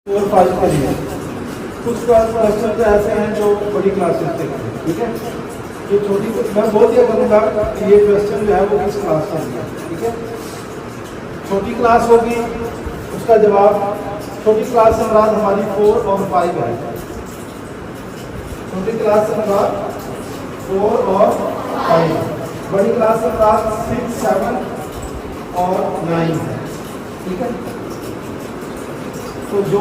4 5 کے لیے کچھ کوشچن تو ایسے ہیں جو بڑی کلاسز کے ہیں، ٹھیک ہے. جو چھوٹی میں بہت یہ کروں گا کہ یہ کوشچن جو ہے وہ کس کلاس کا ہے، ٹھیک ہے. چھوٹی کلاس ہوگی اس کا جواب، چھوٹی کلاس سے مراد ہماری 4 اور 5 ہے. چھوٹی کلاس سے مراد 4 اور 5، بڑی کلاس سے مراد 6 7 اور 9 ہے، ٹھیک ہے. تو جو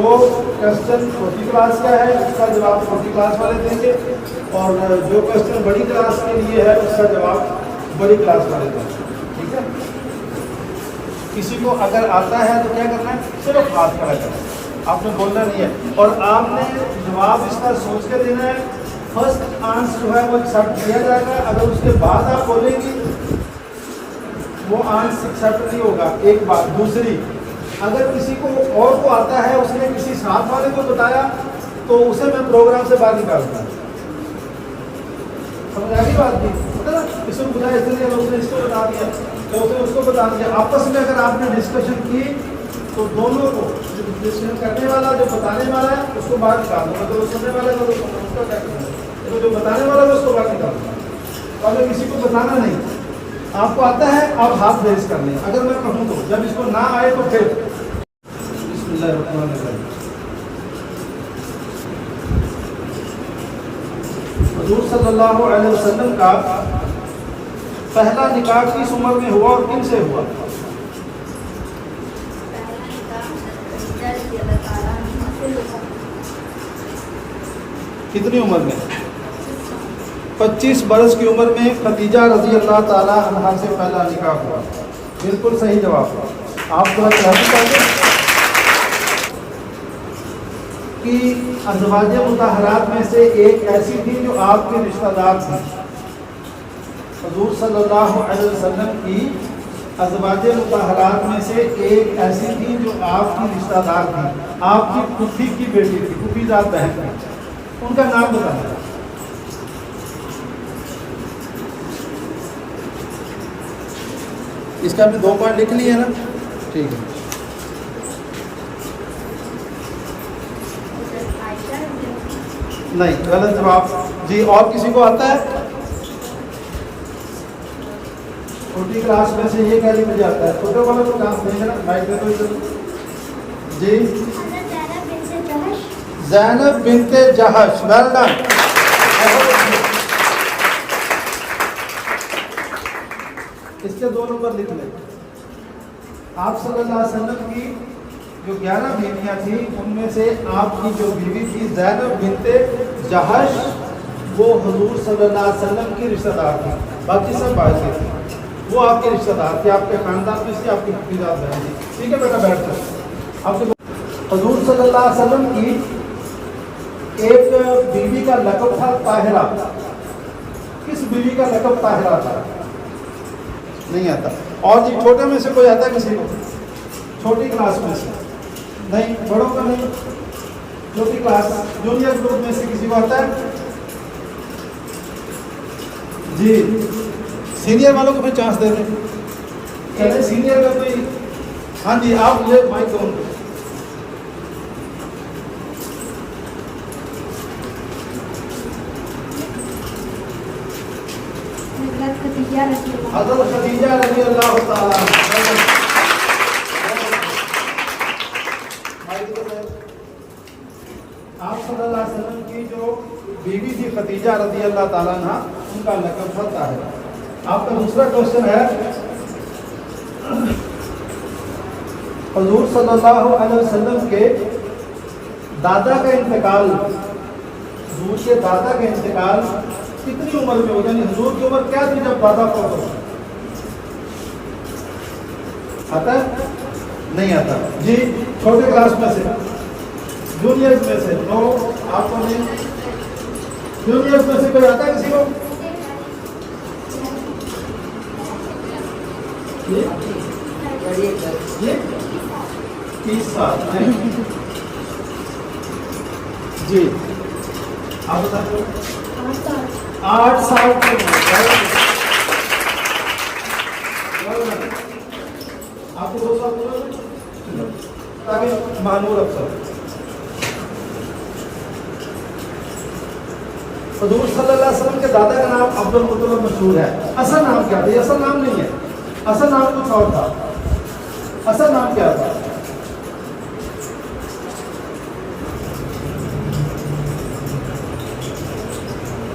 کوشچن چھوٹی کلاس کا ہے اس کا جواب چھوٹی کلاس والے دیں گے، اور جو کوشچن بڑی کلاس کے لیے ہے اس کا جواب بڑی کلاس والے دیں گے، ٹھیک ہے. کسی کو اگر آتا ہے تو کیا کرنا ہے، صرف ہاتھ کھڑا کرنا ہے، آپ نے بولنا نہیں ہے. اور آپ نے جواب اس کا سوچ کے دینا ہے. فرسٹ آنسر جو ہے وہ ایکسیپٹ کیا جائے گا، اگر اس کے بعد آپ بولیں گی وہ آنسر ایکسیپٹ نہیں ہوگا. ایک بات. دوسری، اگر کسی کو اور کو آتا ہے، اس نے کسی ساتھ والے کو بتایا تو اسے میں پروگرام سے باہر نکالتا ہوں. سمجھ آ گئی بات کی؟ اس کو بتایا اس نے اس کو بتا دیا تو اس نے اس کو بتا دیا. آپس میں اگر آپ نے ڈسکشن کی تو دونوں کو، ڈسکشن کرنے والا جو بتانے والا ہے اس کو باہر نکال دوں گا، تو سننے والے کا اس کا کیا کرنا ہے، تو جو بتانے والا ہے اس کو باہر نکال دوں گا. اگر کسی کو بتانا نہیں، آپ کو آتا ہے، آپ ہاتھ ریز کر لیں. اگر میں کہوں تو، جب اس کو نہ آئے تو پھر بسم اللہ الرحمن الرحیم. حضور صلی اللہ علیہ وسلم کا پہلا نکاح کس عمر میں ہوا اور کن سے ہوا؟ کتنی عمر میں؟ 25 برس کی عمر میں خدیجہ رضی اللہ تعالی عنہا سے پہلا نکاح ہوا. بالکل صحیح جواب. آپ تھوڑا تحقیق کریں کہ ازواج مطہرات میں سے ایک ایسی تھی جو آپ کے رشتہ دار تھی. حضور صلی اللہ علیہ وسلم کی ازواج مطہرات میں سے ایک ایسی تھی جو آپ کی رشتہ دار تھی، آپ کی پھوپھی کی بیٹی تھی، پھوپھی زاد بہن تھی. ان کا نام بتانا. اس کا ہم نے 2 پوائنٹ لکھ لیے ہیں نا، ٹھیک ہے. نہیں، غلط جواب. جی، اور کسی کو آتا ہے؟ چھوٹی کلاس میں سے یہ کہہ مجھے آتا ہے. چھوٹے والوں کو کام نہیں ہے نا، مائک دے دو ادھر. جی، زینب بنت جہش. Well done. اس کے 2 نمبر لکھ لیں. آپ صلی اللہ علیہ وسلم کی جو 11 بیویاں تھیں ان میں سے آپ کی جو بیوی تھی زینب بنت جہش، وہ حضور صلی اللہ علیہ وسلم کی رشتہ دار تھی. باقی سب باقی تھے، وہ آپ کے رشتہ دار تھے، آپ کے خاندان میں سے، آپ کی حفیظات بہن تھی. ٹھیک ہے بیٹا، بیٹھ کر آپ سے. حضور صلی اللہ علیہ وسلم کی ایک بیوی کا لقب تھا طاہرہ. کس بیوی کا لقب طاہرہ تھا؟ نہیں آتا. اور جی، چھوٹے میں سے کوئی آتا ہے کسی کو؟ چھوٹی کلاس میں سے نہیں، بڑوں کا نہیں، چھوٹی کلاس جونیئر گروپ میں سے کسی کو آتا ہے؟ جی، سینئر والوں کو پھر چانس دے دیں. چلے سینئر کا کوئی. ہاں جی، آپ یہ مائک دو. حضرت خدیجہ رضی اللہ تعالیٰ. آپ صلی اللہ علیہ وسلم کی جو بیوی تھی خدیجہ رضی اللہ تعالیٰ عنہ، ان کا لقب تھا طاہرہ. آپ کا دوسرا کوشچن ہے، حضور صلی اللہ علیہ وسلم کے دادا کا انتقال، حضور کے دادا کا انتقال کتنی عمر میں ہو؟ یعنی حضور کی عمر کیا تھی جب دادا فوت ہوا؟ آتا ہے؟ نہیں آتا. جی، چھوٹے کلاس میں سے، جونیئرز میں سے. نو، آپ کو نہیں. جونیئرز میں سے کوئی آتا ہے کسی کو؟ یہ 30 سال. جی، آپ بتائیں. 8 سال کی آپ کو 2 سال تاکہ معلوم افسر. حضور صلی اللہ علیہ وسلم کے دادا کا نام عبد المطلب مشہور ہے. اصل نام کیا تھا؟ یہ اصل نام نہیں ہے, اصل نام کچھ اور تھا. اصل نام کیا تھا؟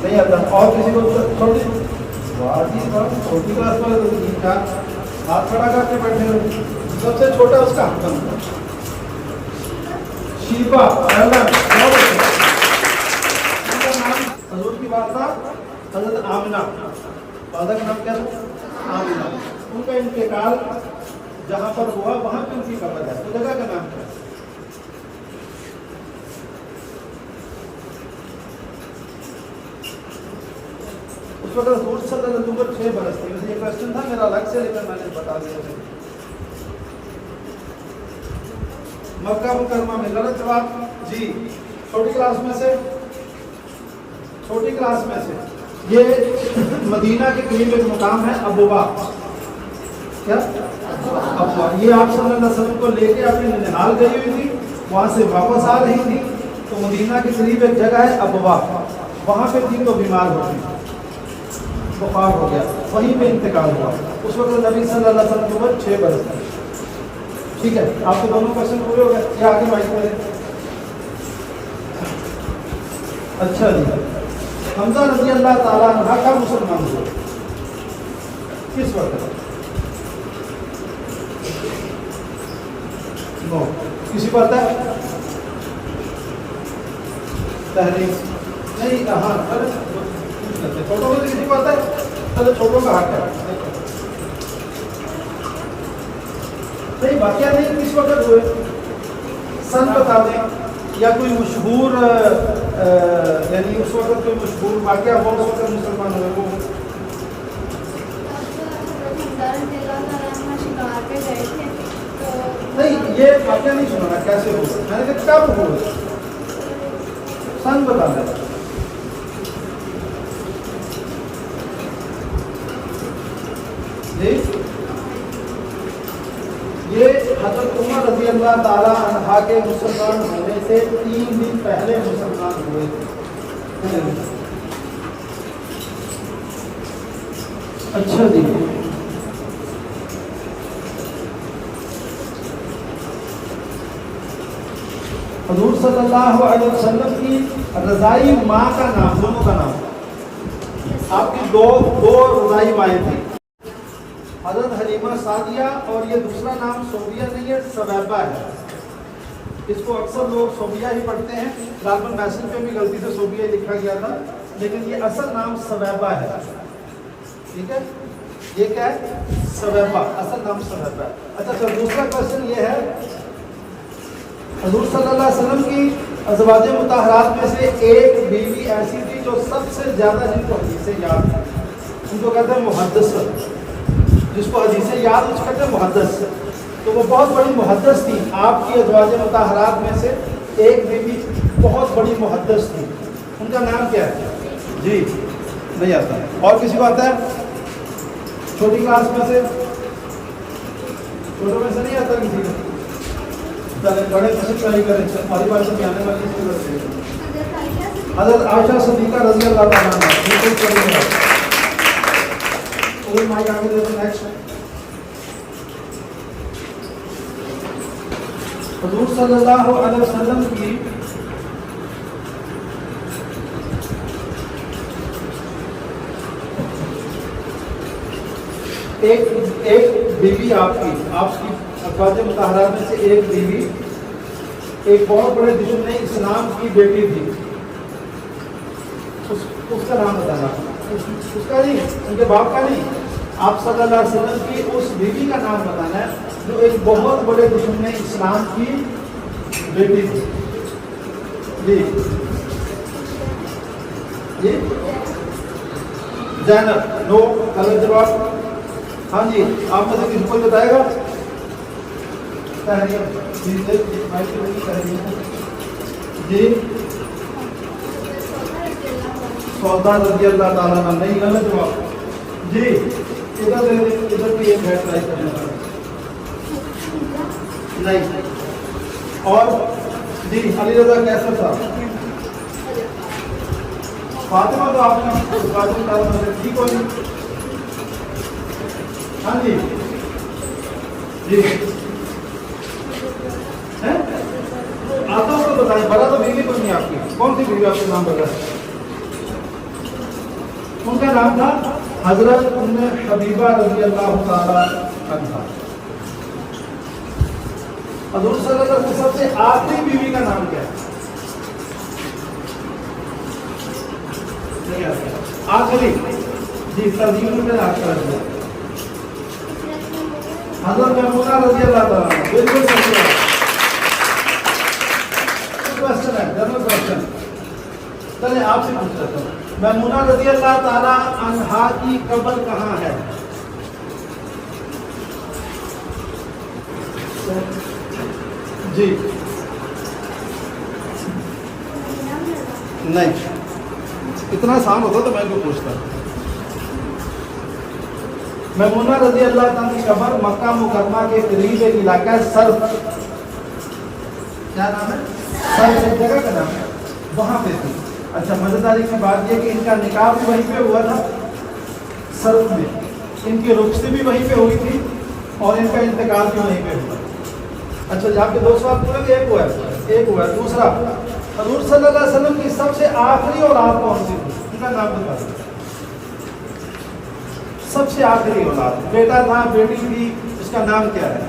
نہیں آتا. اور کسی کو چھوٹی کلاس میں ہاتھ کھڑا کر کے بیٹھے ہو. سب سے چھوٹا اس کا شیبا. حضور کی والدہ حضرت آمنہ, والدہ کا نام کیا تھا؟ آمنہ. ان کا انتقال جہاں پر ہوا وہاں پہ ان کی قبر ہے. تو جگہ کا نام کیا ہے؟ اس وقت حضور صلی اللہ علیہ وسلم 6 برس تھی. ویسے یہ کوشچن تھا میرا الگ سے, لیکن میں نے بتا دیا. مکہ مکرمہ میں غلط جواب. جی چھوٹی کلاس میں سے, چھوٹی کلاس میں سے یہ مدینہ کے قریب ایک مقام ہے ابوا. کیا ابوا؟ یہ آپ صلی اللہ علیہ وسلم کو لے کے اپنی ننہال گئی ہوئی تھی, وہاں سے واپس آ رہی تھی. تو مدینہ کے قریب ایک جگہ ہے ابوا, وہاں پہ تھی تو بیمار ہو گئی, بخار ہو گیا, وہیں پہ انتقال ہوا. اس وقت نبی صلی اللہ علیہ وسلم کی عمر 6 برس تھی. ٹھیک ہے, آپ کے دونوں کوشچن پورے ہو گئے. یہ آگے مائک کریں. اچھا جی, حمزہ رضی اللہ تعالیٰ عنہ کا مسلمان ہوئے کس وقت؟ نو. کسی کو آتا ہے؟ تحریم نہیں. ہاں چھوٹوں کو کسی کو آتا ہے؟ چلو چھوٹوں کا حق ہے. نہیں واقعہ نہیں, کس وقت ہوئے سن بتا دیں, یا کوئی مشہور یعنی اس وقت کوئی مشہور واقعہ ہو اس وقت مسلمان ہوئے. وہ نہیں, یہ واقعہ نہیں سنانا کیسے ہو. میں نے کہا کب ہو, سن بتا دیں. یہ حضرت عمر رضی اللہ تعالیٰ عنہ کے مسلمان ہونے سے 3 دن پہلے مسلمان ہوئے تھے. اچھا جی, حضور صلی اللہ علیہ وسلم کی رضائی ماں کا نام, دونوں کا نام, آپ کی دو رضائی مائیں تھیں, حضرت حلیمہ سعدیہ, اور یہ دوسرا نام صوبیہ نہیں ہے, سویبہ ہے. اس کو اکثر لوگ صوبیہ ہی پڑھتے ہیں. غالباً میسن پہ بھی غلطی سے صوبیہ ہی لکھا گیا تھا, لیکن یہ اصل نام سویبہ ہے. ٹھیک ہے, یہ کیا ہے؟ سویبہ, اصل نام سویبہ ہے. اچھا سر, دوسرا کوشچن یہ ہے, حضور صلی اللہ علیہ وسلم کی ازواج مطہرات میں سے ایک بیوی ایسی تھی جو سب سے زیادہ جن کو حدیثیں یاد ہیں, ان کو کہتے ہیں محدث. جس کو حدیثیں یاد اس کو کہتے ہیں محدث. تو وہ بہت بڑی محدث تھی. آپ کی ازواج مطہرات میں سے ایک بیوی بہت بڑی محدث تھی. ان کا نام کیا ہے؟ جی نہیں آتا. اور کسی کو آتا ہے؟ چھوٹی کلاس میں سے, چھوٹوں میں سے نہیں آتا کسی کو؟ بڑے قسم ٹرائی کریں. ہماری بات سے آنے والی حضرت عائشہ صدیقہ رضی اللہ تعالیٰ عنہ. حضور صلی اللہ علیہ وسلم کی ایک بیوی, آپ کی ازواج مطہرات میں سے ایک بیوی ایک بہت بڑے دشمن اسلام کی بیٹی تھی. اس کا نام بتانا. اس کا نہیں, ان کے باپ کا نہیں, آپ صلی اللہ علیہ وسلم کی اس بیوی کا نام بتانا ہے جو ایک بہت بڑے دشمن اسلام کی بیٹی تھی. جی جی زینب. نو غلط جواب. ہاں جی, آپ میں سے کسی کو بتائے گا؟ جی سودا رضی اللہ تعالیٰ عنہ. نہیں, غلط جواب. جی ادھر بھی ایک ہیڈ ٹرائی کرنا نہیں. اور جی علی رضا کیسا تھا؟ فاطمہ تو آپ نے فاطمہ سے ٹھیک ہو نہیں. ہاں جی جی آتا ہوں تو بتائیں. بڑا تو بیوی تو نہیں آپ کی. کون سی بیوی آپ کے نام بتا؟ ان کا نام تھا حضرت ام حبیبہ رضی اللہ تعالی عنہا. حضور صلی اللہ علیہ وسلم کی سب سے آخری بیوی کا نام کیا ہے؟ آخری جی ترجمے میں آخر ہے حضرت میمونہ رضی اللہ تعالیٰ عنہ. بالکل صحیح ہے. کوشچن ہے جنرل کوشچن. چلے آپ سے پوچھ لیتا ہوں. میمونہ رضی اللہ تعالیٰ عنہا کی قبر کہاں ہے؟ جی نہیں, اتنا آسان ہوتا تو میں کو پوچھتا. میمونہ رضی اللہ تعالیٰ کی قبر مکہ مکرمہ کے قریب ایک علاقہ ہے سرف. کیا نام ہے؟ سرف ایک جگہ کا نام ہے, وہاں پہ تھی. اچھا مزیداری کی بات یہ کہ ان کا نکاح بھی وہیں پہ ہوا تھا سرف میں, ان کی رخصتی بھی وہیں پہ ہوئی تھی اور ان کا انتقال بھی وہیں پہ ہوا. اچھا جہاں کے دو سوال پورے ایک ہوا ہے. دوسرا, حضور صلی اللہ علیہ وسلم کی سب سے آخری اولاد کون سی تھی؟ ان کا نام بتا دیں. سب سے آخری اولاد, بیٹا تھا بیٹی تھی, اس کا نام کیا ہے؟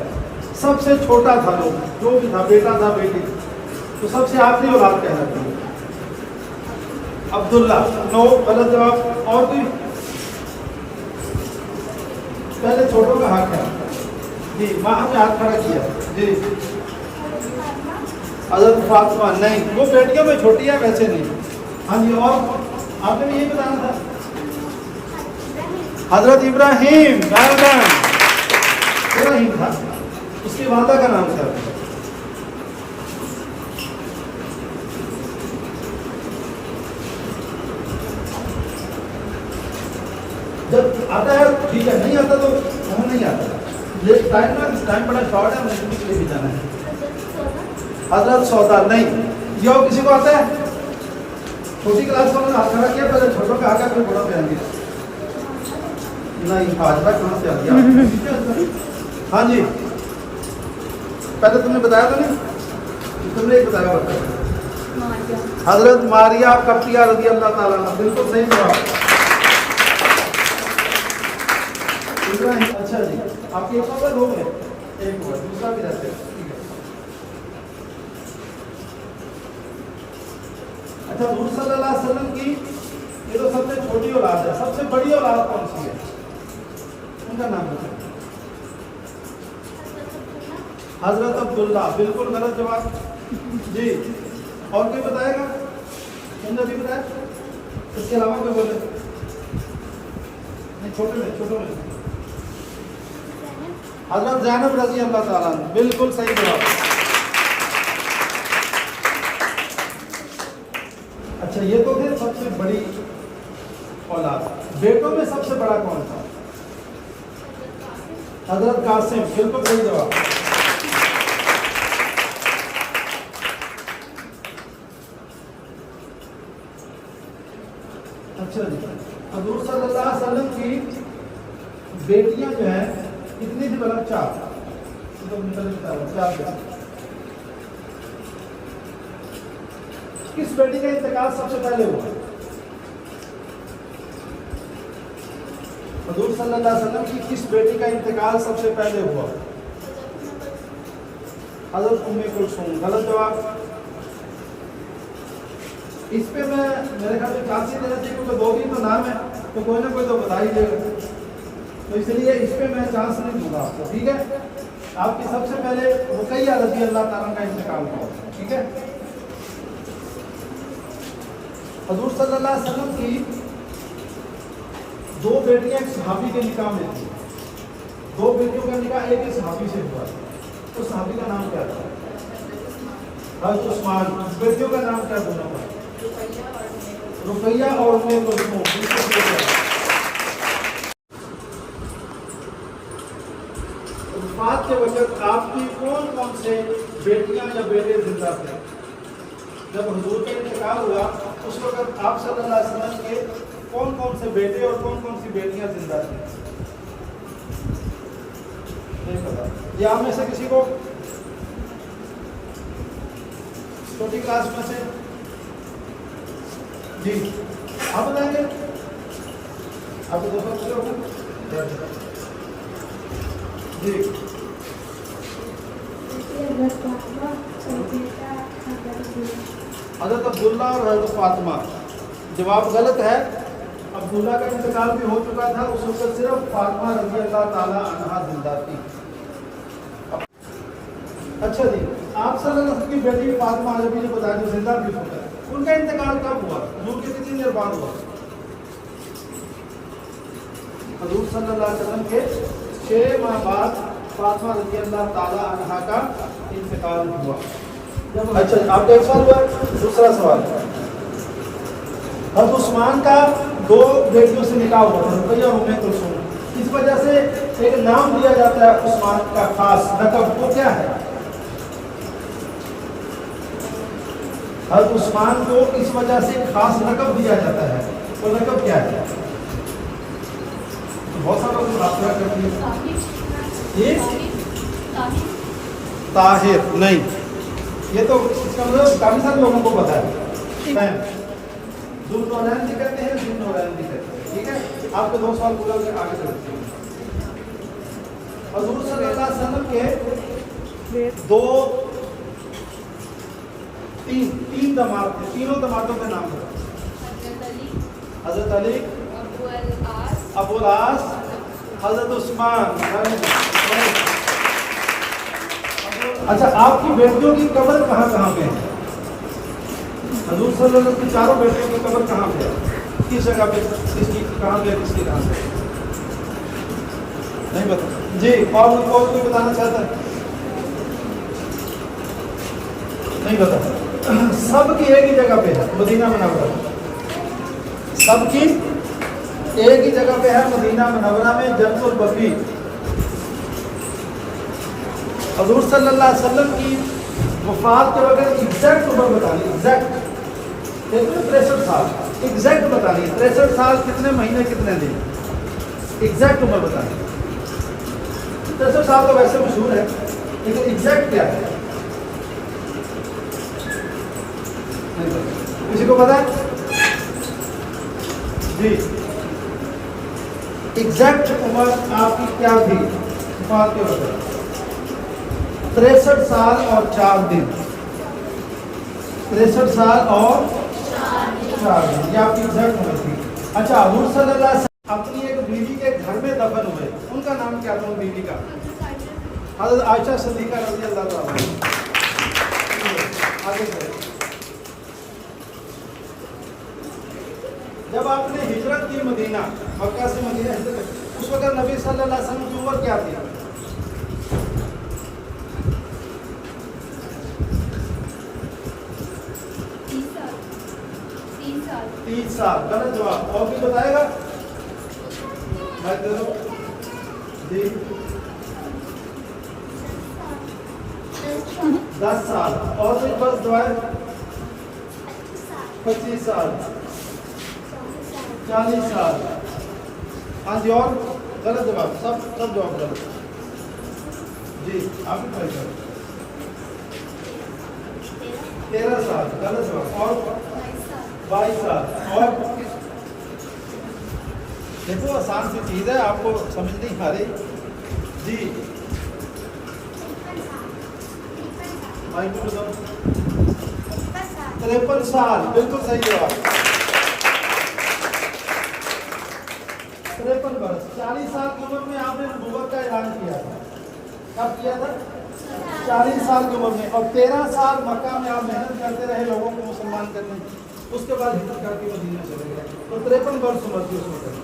سب سے چھوٹا تھا جو بھی تھا, بیٹا تھا بیٹی تھی, تو سب سے آخری اولاد کہلاتی ہے. عبداللہ. نو, غلط جواب. اور کوئی؟ پہلے چھوٹوں کا حق ہے جی. ماں نے ہاتھ کھڑا کیا جی. حضرت فاطمہ. نہیں, وہ بیٹیوں میں چھوٹی ہے ویسے نہیں. ہاں جی, اور آپ نے بھی یہی بتانا تھا. حضرت ابراہیم. ابراہیم تھا, اس کی والدہ کا نام کیا تھا؟ جب آتا ہے ٹھیک ہے, نہیں آتا تو ہمیں نہیں آتا. ٹائم بڑا شارٹ ہے, مجھے کے لیے بھی جانا ہے. حضرت سودا. نہیں, یہ اور کسی کو آتا ہے؟ چھوٹی کلاس والوں نے ہاتھ کھڑا کیا, پہلے چھوٹوں کا آگے پھر بڑا پہ آئیں گے. نہیں, حاجرہ کہاں سے آ گیا؟ ہاں جی, پہلے تم نے بتایا تو نہیں, تم نے ایک بتایا بتا. حضرت ماریہ قبطیہ رضی اللہ تعالیٰ عنہ. بالکل صحیح جواب. اچھا جی, آپ کے ایک ہو گئے, ایک ہوا, دوسرا بھی رہتے ہیں. اچھا, حضور صلی اللہ علیہ وسلم کی یہ تو سب سے چھوٹی اولاد ہے, سب سے بڑی اولاد کون سی ہے؟ ان کا نام بتائیں. حضرت عبداللہ. بالکل غلط جواب جی. اور کوئی بتائے گا؟ سندر بھی بتایا, اس کے علاوہ کوئی بولے؟ نہیں, چھوٹے میں حضرت زینب رضی اللہ تعالیٰ عنہ. بالکل صحیح جواب. اچھا, یہ تو تھے سب سے بڑی اولاد. بیٹوں میں سب سے بڑا کون تھا؟ حضرت قاسم. بالکل صحیح جواب. اچھا جی, حضور صلی اللہ علیہ وسلم کی بیٹیاں جو ہیں کتنی تھی؟ بلا 4. کس بیٹی کا انتقال سب سے پہلے ہوا؟ حضور صلی اللہ علیہ وسلم کی کس بیٹی کا انتقال سب سے پہلے ہوا؟ حضرت ام کلثوم. غلط جواب. اس پہ میں میرے خیال میں چانس ہی دینا چاہیے کیونکہ 2 تو نام ہے, تو کوئی نہ کوئی تو بتا ہی دے گا, تو اس لیے اس پہ میں چانس نہیں دوں گا آپ کو. ٹھیک ہے, آپ کی سب سے پہلے رقیہ رضی اللہ تعالیٰ کا انتقال ہوا. ٹھیک ہے, حضور صلی اللہ علیہ وسلم کی 2 بیٹیاں ایک صحابی کے نکاح میں تھی. 2 بیٹیوں کا نکاح ایک ہی صحابی سے ہوا. تو صحابی کا نام کیا تھا؟ حضرت عثمان. بیٹیوں کا نام کیا دونوں کا؟ رقیہ اور ام کلثوم. وفات کے وقت آپ کی کون سے بیٹیاں یا بیٹے زندہ تھے؟ جب حضور کا انتقال ہوا اس وقت آپ صلی اللہ علیہ وسلم کے کون کون سے بیٹے اور کون کون سی بیٹیاں زندہ تھیں؟ نہیں پتا. یہ آپ میں سے کسی کو چھوٹی کلاس میں سے جی آپ بتائیں گے. آپ کو دوسرا پوچھے ہوگا جی. حضرت عبداللہ اور حضرت فاطمہ. جواب غلط ہے. عبداللہ کا انتقال بھی ہو چکا تھا, اس وقت صرف فاطمہ رضی اللہ تعالی عنہا زندہ تھی. اچھا جی, آپ صلی اللہ علیہ وسلم کی بیٹی فاطمہ عربی نے بتایا جو زندہ بھی ہوتا ہے, ان کا انتقال کب ہوا؟ حضور کے کتنی دیر بعد ہوا؟ حضور صلی اللہ علیہ وسلم کے 6 ماہ بعد فاطمہ رضی اللہ تعالی عنہا کا انتقال ہوا. اچھا, آپ کا ایک سوال ہوا. دوسرا سوال, حضرت عثمان کا 2 بیٹیوں سے نکاح ہوا تھا, رقیہ اور ام کلثوم. اس وجہ سے ایک نام دیا جاتا ہے عثمان کا خاص لقب, وہ کیا ہے؟ حضرت عثمان کو اس وجہ سے خاص لقب دیا جاتا ہے, وہ لقب کیا ہے؟ بہت سارا لوگ رابطہ کرتے ہیں. طاہر نہیں, یہ تو اس کا مطلب کافی سارے لوگوں کو پتا ہے. ذوالنورین بھی کہتے ہیں, ذوالنورین بھی کہتے ہیں. ٹھیک ہے, آپ کے 2 سوال پورا کر آگے چلتے ہیں. حضور صلی اللہ علیہ وسلم کے 3 دماد تھے, تینوں دمادوں کے نام بتا. حضرت علی, ابو العاص, حضرت عثمان. اچھا, آپ کی بیٹیوں کی قبر کہاں کہاں پہ ہے؟ حضور صلی اللہ علیہ وسلم کی 4 بیٹیوں کی قبر کہاں پہ ہے؟ کس جگہ پہ, کس کی کہاں پہ, کس کی کہاں پہ؟ نہیں پتا جی. اور کوئی بتانا چاہتا ہے؟ نہیں پتا. سب کی ایک ہی جگہ پہ ہے, مدینہ منورہ. سب کی ایک ہی جگہ پہ ہے, مدینہ منورہ میں, جنت البقیع. حضور صلی اللہ علیہ وسلم کی وفات کے وقت ایگزیکٹ عمر بتانی, ایگزیکٹ 63 سال, ایگزیکٹ بتانی. 63 سال کتنے مہینے کتنے دن, ایگزیکٹ عمر بتانی. 63 سال تو ویسے مشہور ہے, لیکن ایگزیکٹ کیا ہے؟ کسی کو پتا ہے جی؟ ایگزیکٹ عمر آپ کی کیا تھی وفات کے وقت؟ 63 سال اور 4 دن. 63 سال اور 4 دن, یہ آپ کی ایگزیکٹ عمر تھی. اچھا, حضور صلی اللہ علیہ وسلم اپنی ایک بیوی کے گھر میں دفن ہوئے, ان کا نام کیا تھا ان بیوی کا؟ حضرت عائشہ صدیقہ رضی اللہ تعالیٰ. آگے چلیں. جب آپ نے ہجرت کی مدینہ, مکہ سے مدینہ ہجرت, اس وقت نبی صلی اللہ علیہ وسلم کی عمر کیا تھی؟ 30 سال. غلط جواب. اور بھی بتائے گا جی؟ 10 سال. اور بھی بس جواب 25 سال, 40 سال. ہاں جی, اور غلط جواب. سب جواب غلط جی. آپ بھی ٹرائی کریں. 13 سال. غلط جواب. اور 22 سال. اور دیکھو, آسان سی چیز ہے, آپ کو سمجھ نہیں آ رہی جی. 53 سال. بالکل صحیح جواب. 53 برس. 40 سال کی عمر میں آپ نے نبوت کا اعلان کیا تھا. کب کیا تھا؟ 40 سال کی عمر میں. اور 13 سال مکہ میں آپ محنت کرتے رہے لوگوں کو مسلمان کرنے کی. اس کے بعد ہجرت کر کے مدینہ چلے گئے. تو 53 برس عمر تھی اس وقت.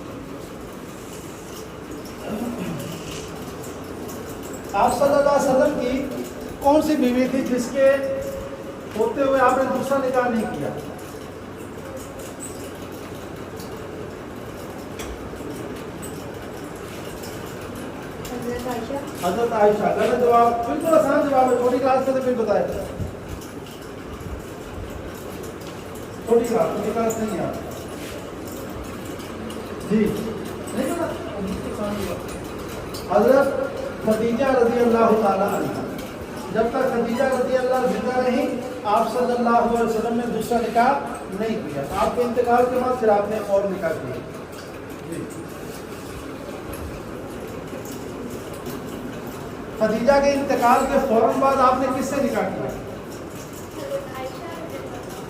آپ صلی اللہ علیہ وسلم کی کون سی بیوی تھی جس کے ہوتے ہوئے آپ نے دوسرا نکاح نہیں کیا؟ حضرت عائشہ. غلط جواب. بالکل آسان جواب ہے, چھوٹی کلاس سے تو پھر بتایا. چھوٹی کلاس نہیں ہے جی نہیں پتا. حضرت خدیجہ رضی اللہ تعالیٰ عنہ، جب تک خدیجہ رضی اللہ زندہ رہی آپ صلی اللہ علیہ وسلم نے دوسرا نکاح نہیں کیا. آپ کے انتقال کے بعد پھر آپ نے اور نکاح کیا. جی خدیجہ کے انتقال کے فوراً بعد آپ نے کس سے نکاح کیا؟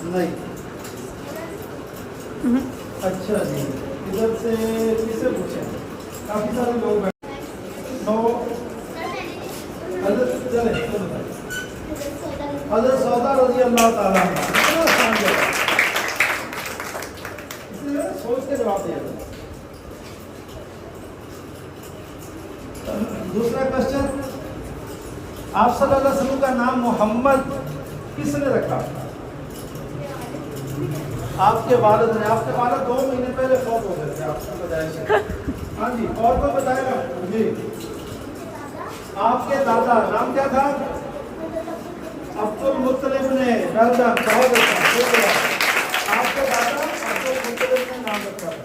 نہیں. اچھا جی ادھر سے کس سے پوچھیں؟ کافی سارے لوگ بیٹھے. نو حضرت سودا رضی اللہ تعالیٰ عنہ. سوچ کے جواب دیا. دوسرا کوشچن، آپ صلی اللہ علیہ وسلم کا نام محمد کس نے رکھا؟ آپ کے والد نے. آپ کے والد 2 مہینے پہلے فوت ہو گئے تھے آپ کی پیدائش سے. ہاں جی اور کوئی بتائے گا؟ جی آپ کے دادا نام کیا تھا؟ عبد المطلب نے. بہت اچھا. آپ کے دادا عبد المطلب نے نام رکھا تھا.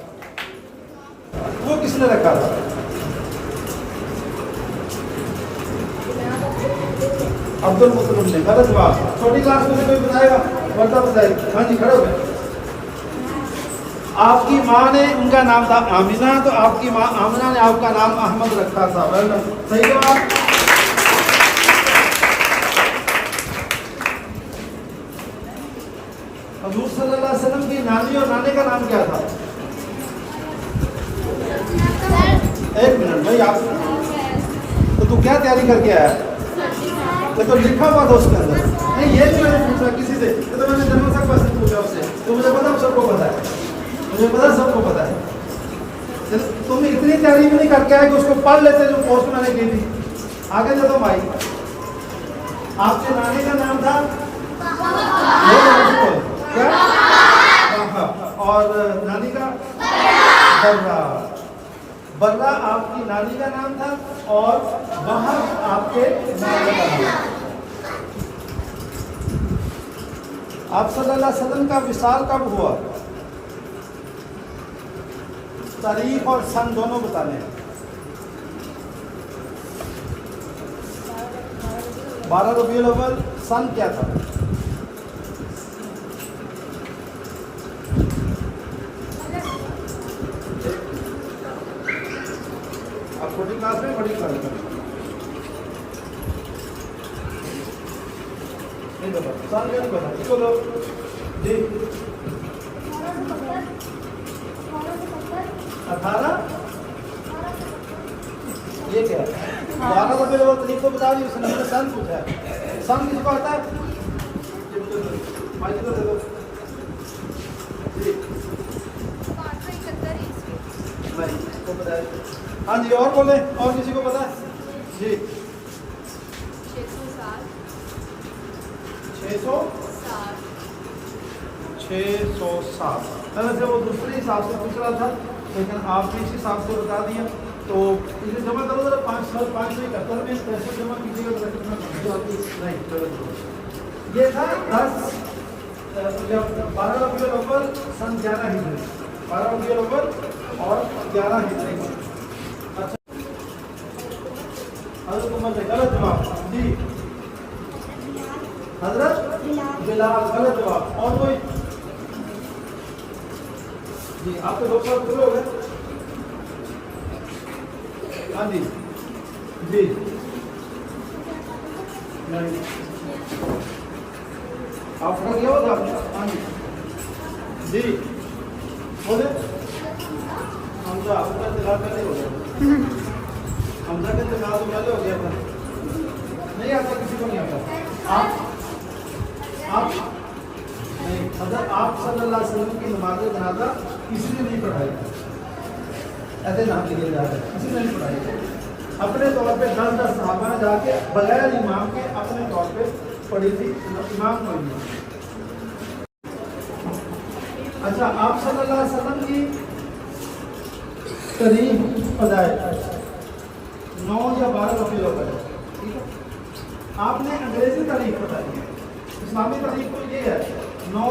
وہ کس نے رکھا تھا؟ عبد المطلب نے. غلط بات. چھوٹی کلاس میں کوئی بتائے گا؟ ورنہ بتائیے. ہاں جی کھڑے ہو گئے. آپ کی ماں نے ان کا نام تھا آمینہ، تو آپ کی ماں آمینہ نے آپ کا نام احمد رکھا تھا. صحیح جواب. حضور صلی اللہ علیہ وسلم کی نانی اور نانے کا نام کیا تھا؟ ایک منٹ بھائی آپ تو کیا تیاری کر کے آیا؟ تو لکھا ہوا تھا اس کے اندر. نہیں یہ نہیں میں نے پوچھا کسی سے، تو میں نے جنرل تک کوشچن پوچھا اس سے. تو مجھے پتا سب کو پتا ہے. مجھے پتا سب کو پتا ہے. تم اتنی تیاری بھی نہیں کر کے آئے کہ اس کو پڑھ لیتے جو پوسٹ میں نے کی تھی. آگے چلو بھائی. آپ کے نانی کا نام تھا کیا؟ اور نانی کا برا. برا آپ کی نانی کا نام تھا اور وہاں آپ کے نانا کا نام. آپ صلی اللہ علیہ وسلم کا وصال کب ہوا؟ تاریخ اور سن دونوں بتانے ہیں. 12 ربیع الاول. سن کیا تھا؟ آپ چھوٹی کلاس میں بڑی کلاس میں نہیں پتا. سن کیا نہیں پتا؟ چلو جی 18. یہ کیا ہے؟ 12 ربیع الاول تاریخ کو بتا دی اس نے. سن پوچھا ہے. سن کس کو آتا ہے؟ ہاں جی اور بولیں. اور کسی کو پتا ہے؟ جی 607. ویسے وہ دوسرے حساب سے پوچھ رہا تھا لیکن آپ نے اس حساب سے بتا دیا. تو اسے جمع کرو ذرا. 571 میں پیسے جمع کیجیے گا. نہیں یہ تھا 10 جب 12 ربیع الاول سن 11 ہجری. 12 ربیع الاول اور 11 ہجری. اچھا حضرت عمر نے غلط جواب. جی حضرت بلال. غلط جواب. اور کوئی؟ جی آپ کے 2 سال پورے ہو گئے. ہاں جی جی آپ کا کیا ہوگا؟ ہاں جی جی بولے. حمزہ آپ کا انتقال پہلے ہو گیا. حمزہ کا انتقال تو پہلے ہو گیا تھا. نہیں آتا کسی کو نہیں آتا. آپ نہیں. حضرت آپ صلی اللہ علیہ وسلم کی نماز جنازہ کسی نے نہیں پڑھائی. ایسے نام لکھے جاتے ہیں کسی نے نہیں پڑھائی. اپنے طور پہ 10 صحابہ نے جا کے بغیر امام کے اپنے طور پہ پڑھی تھی. امام کوئی نہیں. اچھا آپ صلی اللہ علیہ وسلم کی تاریخ پیدائش 9 یا 12 ربیع الاول ہے. ٹھیک ہے. آپ نے انگریزی تاریخ بتائی ہے. اسلامی تاریخ تو یہ ہے 9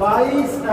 22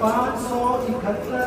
571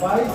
22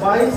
22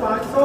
500,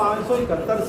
571